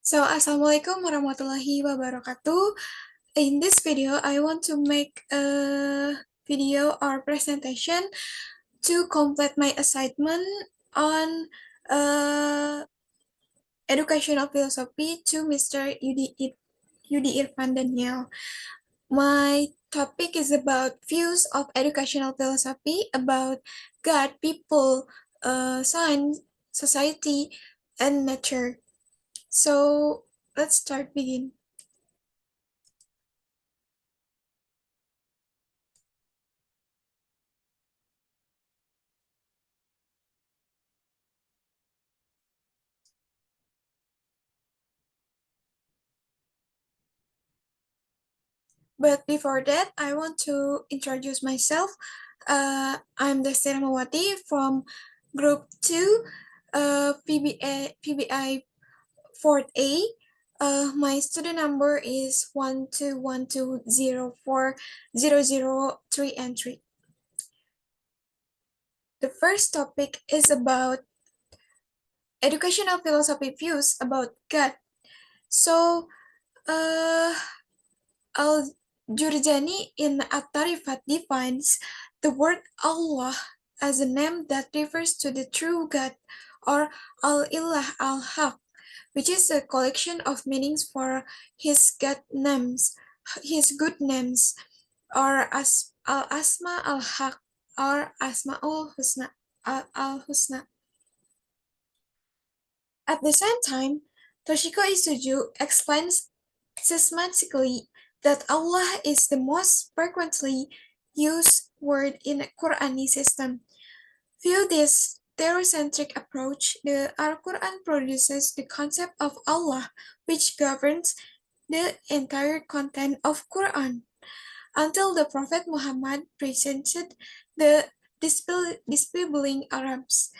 Assalamualaikum warahmatullahi wabarakatuh. In this video, I want to make a video or presentation to complete my assignment on educational philosophy to Mr. Yudi Irfan Daniel. My topic is about views of educational philosophy about God, people, science, society, and nature. So let's begin. But before that, I want to introduce myself. I'm Desty Rahmawati from Group 2, PBI 4th A. My student number is 121204003 and 3. The first topic is about educational philosophy views about God. So, uh, Al-Jurjani in At-Tarifat defines the word Allah as a name that refers to the true God, or Al-Ilah Al-Haq, which is a collection of meanings for his God names, his good names, or as Al-Asma Al-Haq, or Asma'ul Husna, Al-Husna. At the same time, Toshiko Isuju explains systematically that Allah is the most frequently used word in the Quranic system. View this theocentric approach, the Al-Quran produces the concept of Allah, which governs the entire content of Quran. Until the Prophet Muhammad presented the disbelieving Arabs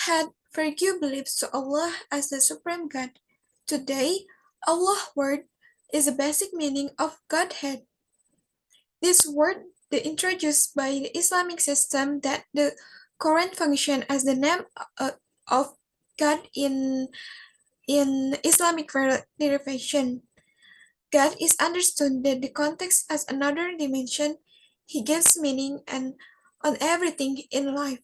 had vague beliefs to Allah as the supreme God. Today, Allah word is the basic meaning of Godhead. This word is introduced by the Islamic system that the Quran function as the name of God in Islamic derivation. God is understood in the context as another dimension. He gives meaning and on everything in life.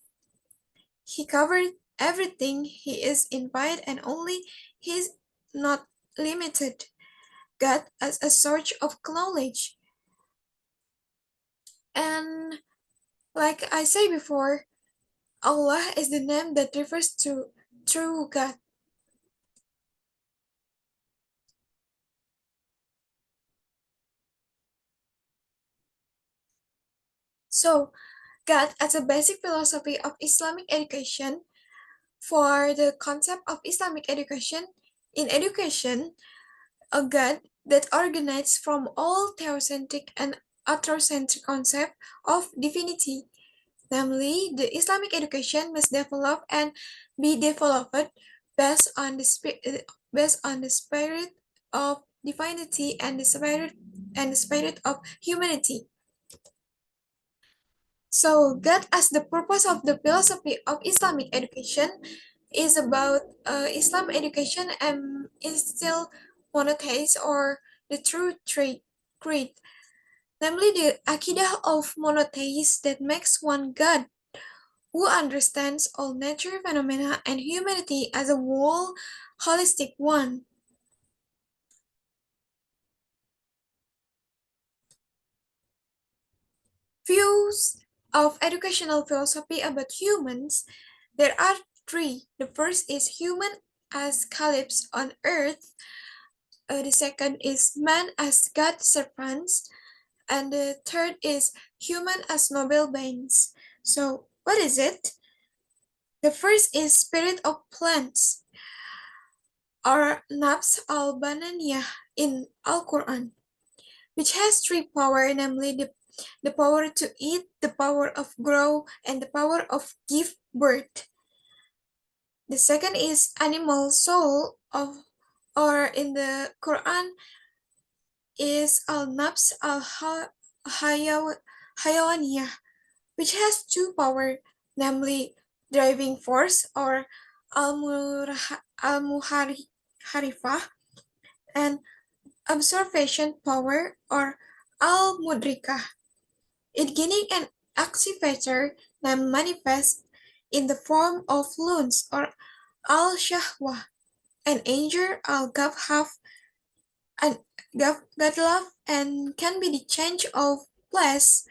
He covered everything. He is infinite and only he is not limited. God as a source of knowledge. And like I said before, Allah is the name that refers to true God. So, God as a basic philosophy of Islamic education. For the concept of Islamic education, in education, a God that originates from all theocentric and anthrocentric concept of divinity. Namely, the Islamic education must develop and be developed based on the spirit of divinity and the spirit of humanity. So, God as the purpose of the philosophy of Islamic education is about Islam education and instill monotheism or the true creed, namely the akidah of monotheism that makes one God who understands all nature phenomena and humanity as a whole, holistic one. Views of educational philosophy about humans, there are three. The first is human as caliphs on earth. The second is man as God's servants. And the third is human as noble beings. So, what is it? The first is spirit of plants, or nafs al-bananiyah in Al-Quran, which has three power, namely the power to eat, the power of grow, and the power of give birth. The second is animal soul of, or in the Quran is al-nafs al-hayawaniyah, which has two power, namely driving force or al-muharifah, and observation power or al-mudrikah. It gaining an activator that manifests in the form of loons or al-shahwah, an anger al-gabhaf, and gadlaf, and can be the change of place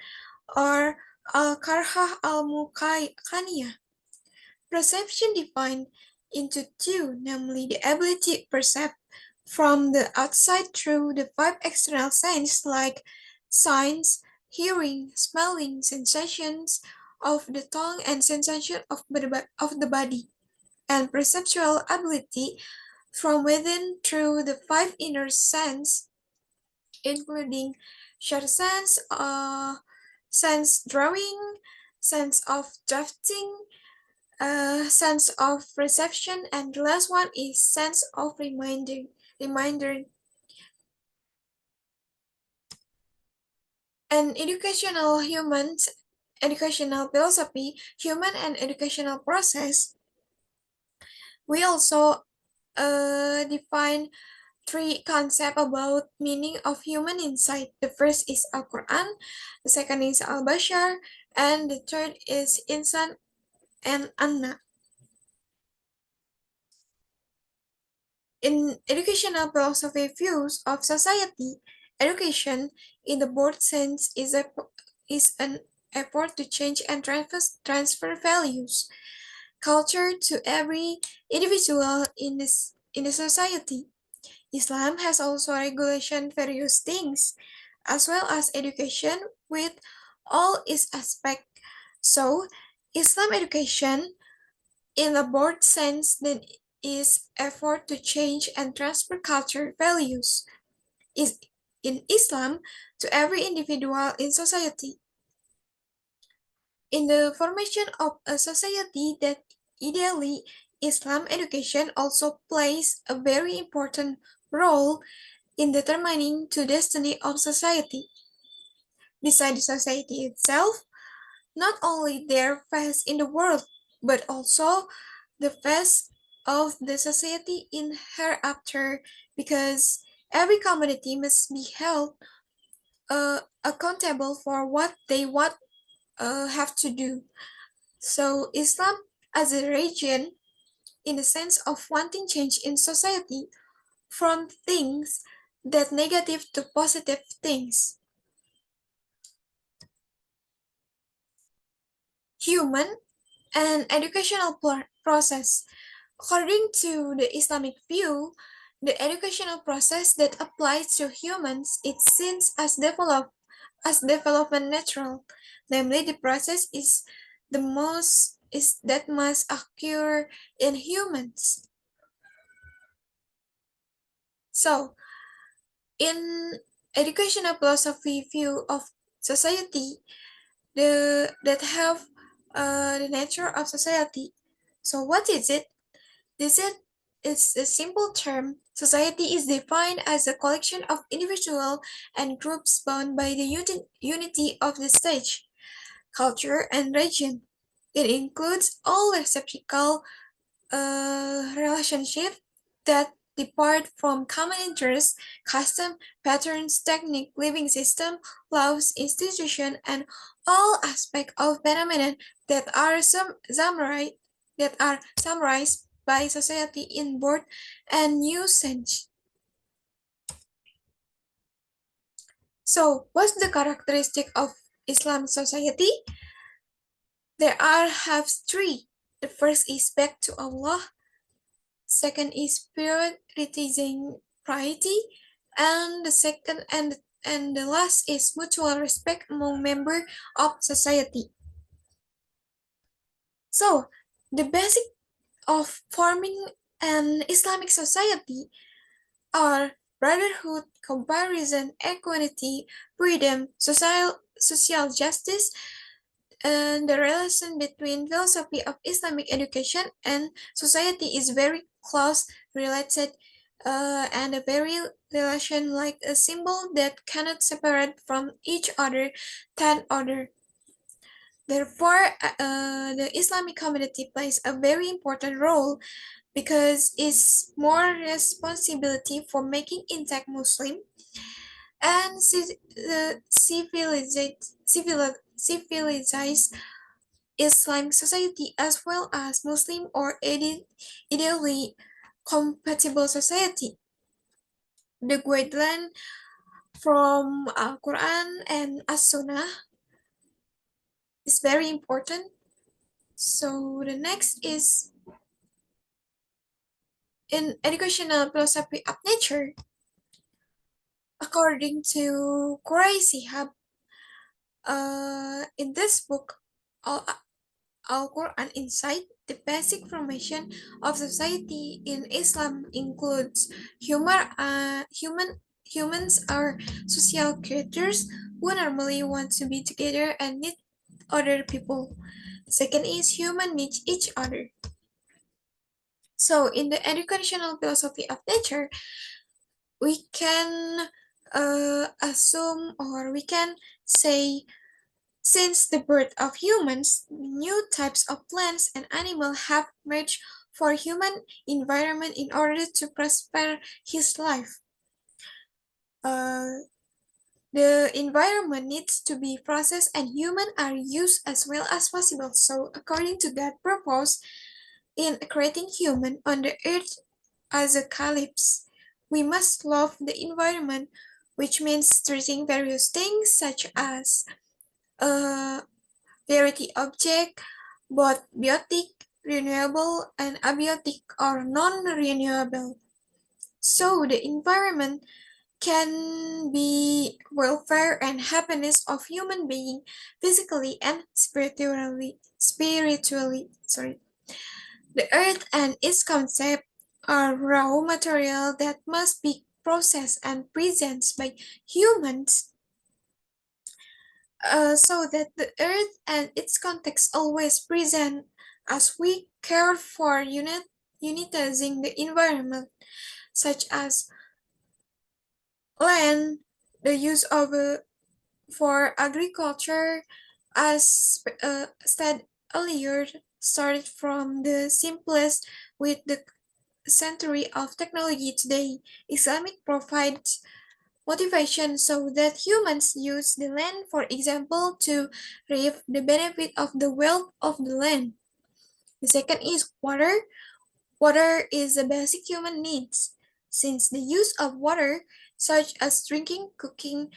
or al-karhah al-muqaniyah. Perception defined into two, namely the ability to perceive from the outside through the five external senses like signs, hearing, smelling, sensations of the tongue, and sensation of the body, and perceptual ability from within through the five inner senses, including shadow sense, sense drawing, sense of drafting, sense of perception, and the last one is sense of reminder. And educational philosophy, human and educational process, we also define three concepts about meaning of human insight. The first is Al-Quran, the second is Al-Bashar, and the third is Insan and Anna. In educational philosophy views of society, education in the broad sense is an effort to change and transfer values, culture to every individual in the society. Islam has also regulation various things, as well as education with all its aspects. So, Islam education in a broad sense then is effort to change and transfer culture values is in Islam to every individual in society. In the formation of a society that ideally Islam education also plays a very important role in determining the destiny of society. Beside the society itself, not only their face in the world, but also the face of the society in hereafter, because every community must be held accountable for what they have to do. So Islam as a religion, in the sense of wanting change in society from things that negative to positive things. Human and educational process. According to the Islamic view, the educational process that applies to humans is seen as development natural. Namely, the process is that must occur in humans. So, in educational philosophy view of society, that have the nature of society. So, what is it? This is a simple term. Society is defined as a collection of individuals and groups bound by the unity of the stage, culture, and region. It includes all reciprocal relationships that depart from common interests, custom, patterns, technique, living system, laws, institution, and all aspects of phenomenon that are summarized by society in board and new sense. So, what's the characteristic of Islamic society? There are have three. The first is back to Allah. Second is prioritizing priority, and the second and the last is mutual respect among members of society. So, the basic of forming an Islamic society are brotherhood, comparison, equality, freedom, social justice, and the relation between philosophy of Islamic education and society is very close related, and a very relation like a symbol that cannot separate from each other than other. Therefore, the Islamic community plays a very important role because it's more responsibility for making intact Muslim and civilized Islamic society as well as Muslim or ideally compatible society. The guideline from Al-Quran and As-Sunnah is very important. So the next is in educational philosophy of nature. According to Quraisi Hub, in this book, Al-Quran Insight, the basic formation of society in Islam includes humans are social creatures who normally want to be together and need other people. Second is human needs each other. So in the educational philosophy of nature, we can assume or we can say since the birth of humans, new types of plants and animals have emerged for human environment in order to prosper his life. Uh, the environment needs to be processed and humans are used as well as possible. So according to that purpose, in creating human on the earth as a calypse, we must love the environment, which means treating various things such as uh, variety object, both biotic, renewable, and abiotic or non-renewable. So the environment can be welfare and happiness of human being physically and spiritually. Sorry. The earth and its concept are raw material that must be processed and presented by humans so that the earth and its context always present as we care for unitizing the environment, such as land, the use of for agriculture, as said earlier, started from the simplest with the century of technology today. Islamic provides motivation so that humans use the land, for example, to reap the benefit of the wealth of the land. The second is water. Water is a basic human needs. Since the use of water, such as drinking, cooking,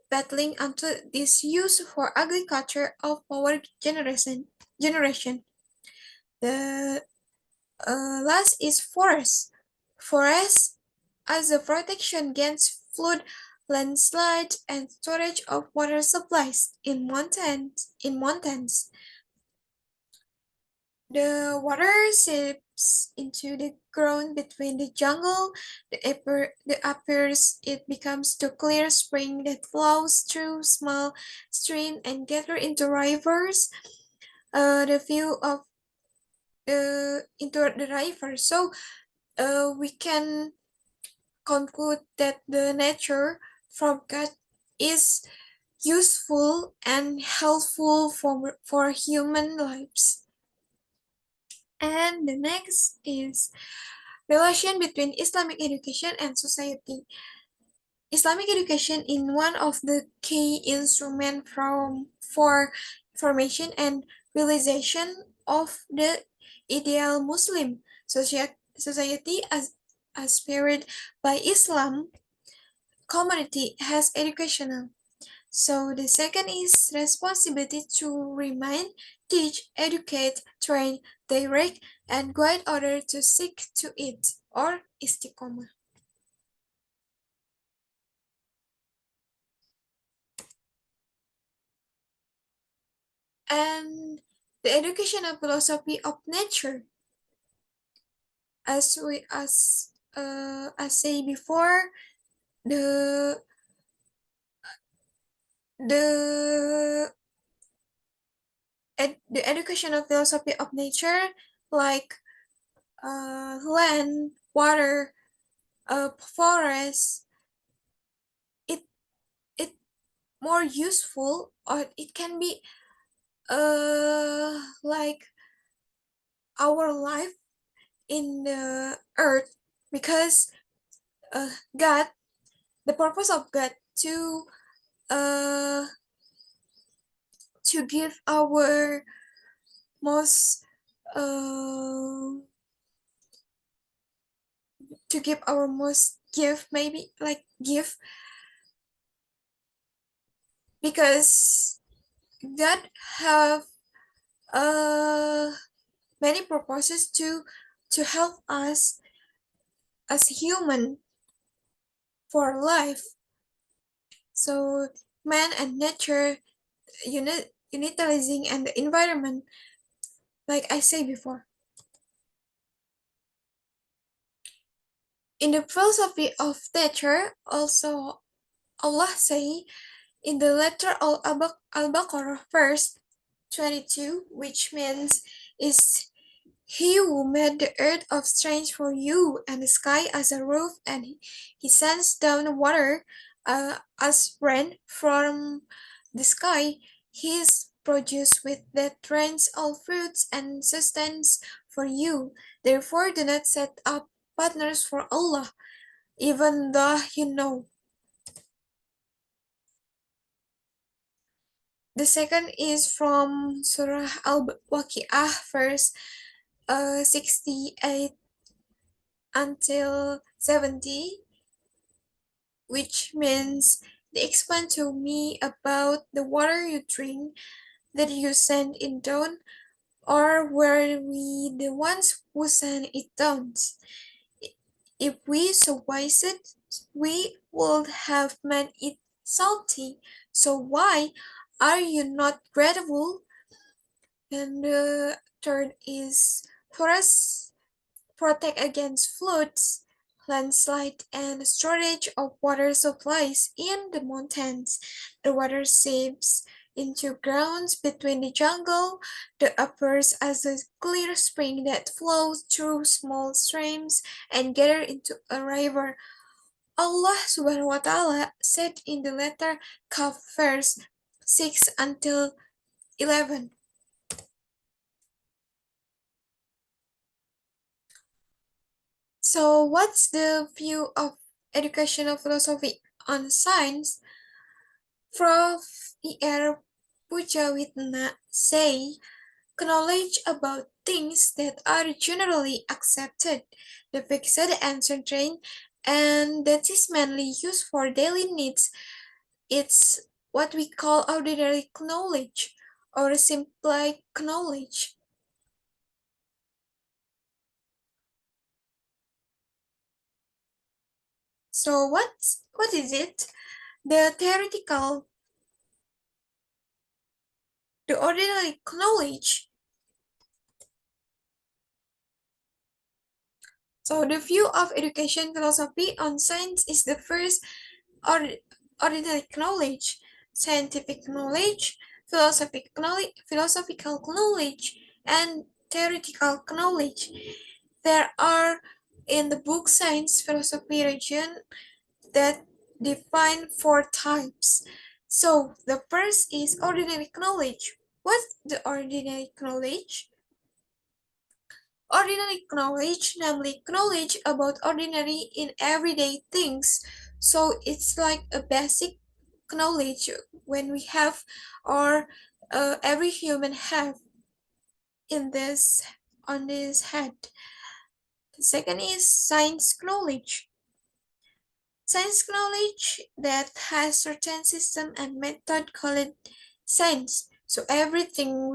battling unto this use for agriculture of power generation. The last is forest. Forest as a protection against flood, landslide, and storage of water supplies in mountains. The water seeps into the ground between the jungle. The uppers it becomes the clear spring that flows through small stream and gather into rivers. The view of the into the river. So we can conclude that the nature from God is useful and helpful for human lives. And the next is relation between Islamic education and society. Islamic education is one of the key instruments for formation and realization of the ideal Muslim society as aspired by Islam community has educational. So the second is responsibility to remind, teach, educate, train, direct, and guide others to seek to it or istiqomah. And the educational philosophy of nature, as say before, the the the educational philosophy of nature like land, water, forest, it it more useful or it can be like our life in the earth, because God, the purpose of God uh to give our most uh to give our most gift, maybe like gift, because God have uh many purposes to help us as human for life. So man and nature, unitizing, and the environment, like I said before. In the philosophy of nature, also Allah say in the letter Al-Baqarah verse 22, which means is he who made the earth of strange for you and the sky as a roof, and he sends down water as rain from the sky. He is produce with that rains all fruits and sustenance for you. Therefore, do not set up partners for Allah, even though you know. The second is from Surah Al-Waqi'ah, verse 68 until 70, which means they explain to me about the water you drink that you send it down, or were we the ones who sent it down? If we supervise it, we would have made it salty. So why are you not grateful? And the third is forests protect against floods, landslide, and storage of water supplies in the mountains. The water seeps into grounds between the jungle that appears as a clear spring that flows through small streams and gather into a river. Allah subhanahu wa ta'ala said in the letter Kaf verse 6 until 11. So, what's the view of educational philosophy on science? Prof. E.R. Pujawitna say, knowledge about things that are generally accepted, the fixed and certain, and that is mainly used for daily needs. It's what we call ordinary knowledge or simple knowledge. So, what is it? The theoretical, the ordinary knowledge. So the view of education philosophy on science is the first or, ordinary knowledge, scientific knowledge, philosophical knowledge, and theoretical knowledge. There are in the book Science Philosophy region that define four types. So the first is ordinary knowledge. What's the ordinary knowledge? Ordinary knowledge, namely knowledge about ordinary in everyday things. So it's like a basic knowledge when we have, or every human have in this on this head. The second is science knowledge. Science knowledge that has certain system and method called science. So everything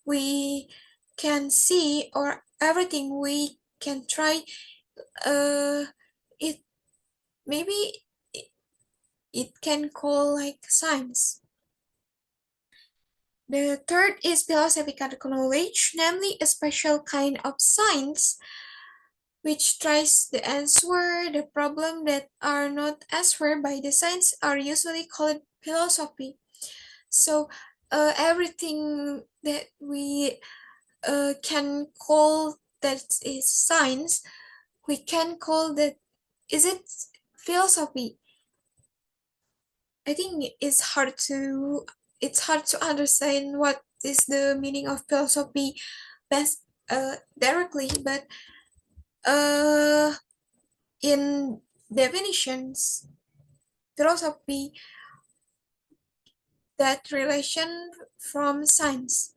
we can see, or everything we can try, uh it maybe it can call like science. The third is philosophical knowledge, namely a special kind of science which tries to answer the problem that are not answered by the science, are usually called philosophy. So everything that we can call that is science, we can call that, is it philosophy? I think it's hard to understand what is the meaning of philosophy best directly, but uh, in definitions, philosophy that relation from science.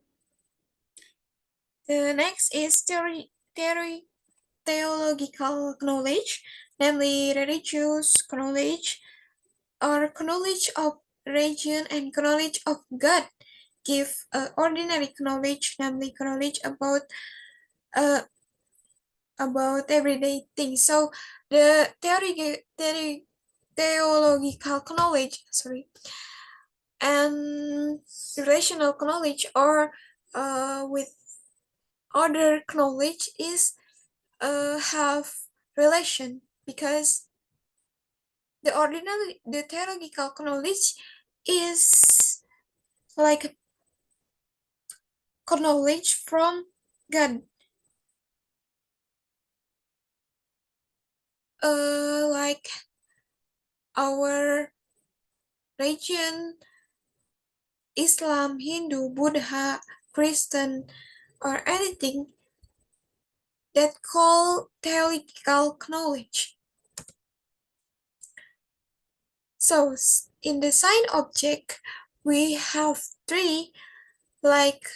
The next is theological knowledge, namely religious knowledge or knowledge of religion and knowledge of God. Give ordinary knowledge, namely knowledge uh, about everyday things. So the theological knowledge, sorry, and relational knowledge or with other knowledge is have relation because the theological knowledge is like knowledge from God, like our religion, Islam, Hindu, Buddha, Christian, or anything that call theological knowledge. So in the sign object, we have three, like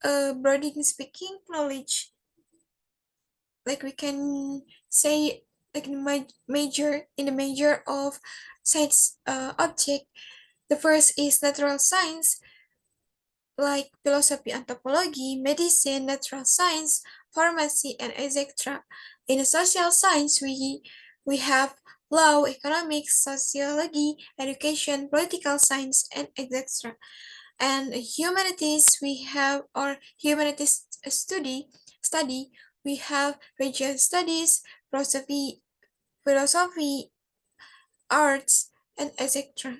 broadly speaking knowledge, like we can say like in the major of science object. The first is natural science, like philosophy, anthropology, medicine, natural science, pharmacy, and etc. In the social science, we have law, economics, sociology, education, political science, and etc. And humanities, we have our humanities study. We have religious studies, philosophy, arts, and etc.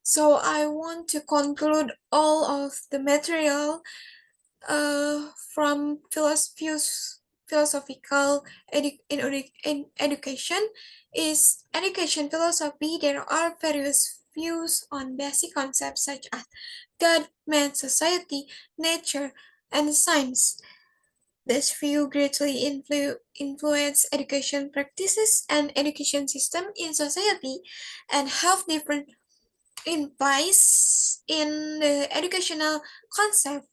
So I want to conclude all of the material from philosophical in education is education philosophy. There are various views on basic concepts such as God, man, society, nature, and science. This view greatly influence education practices and education system in society and have different implies in the educational concept.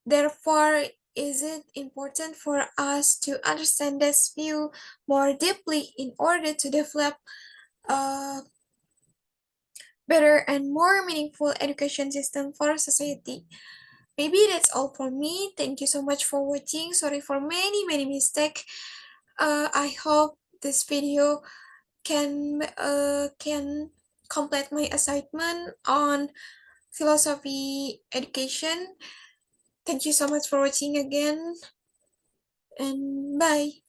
Therefore, is it important for us to understand this view more deeply in order to develop a better and more meaningful education system for society? Maybe that's all for me. Thank you so much for watching. Sorry for many mistakes. I hope this video can complete my assignment on philosophy education. Thank you so much for watching again, and bye.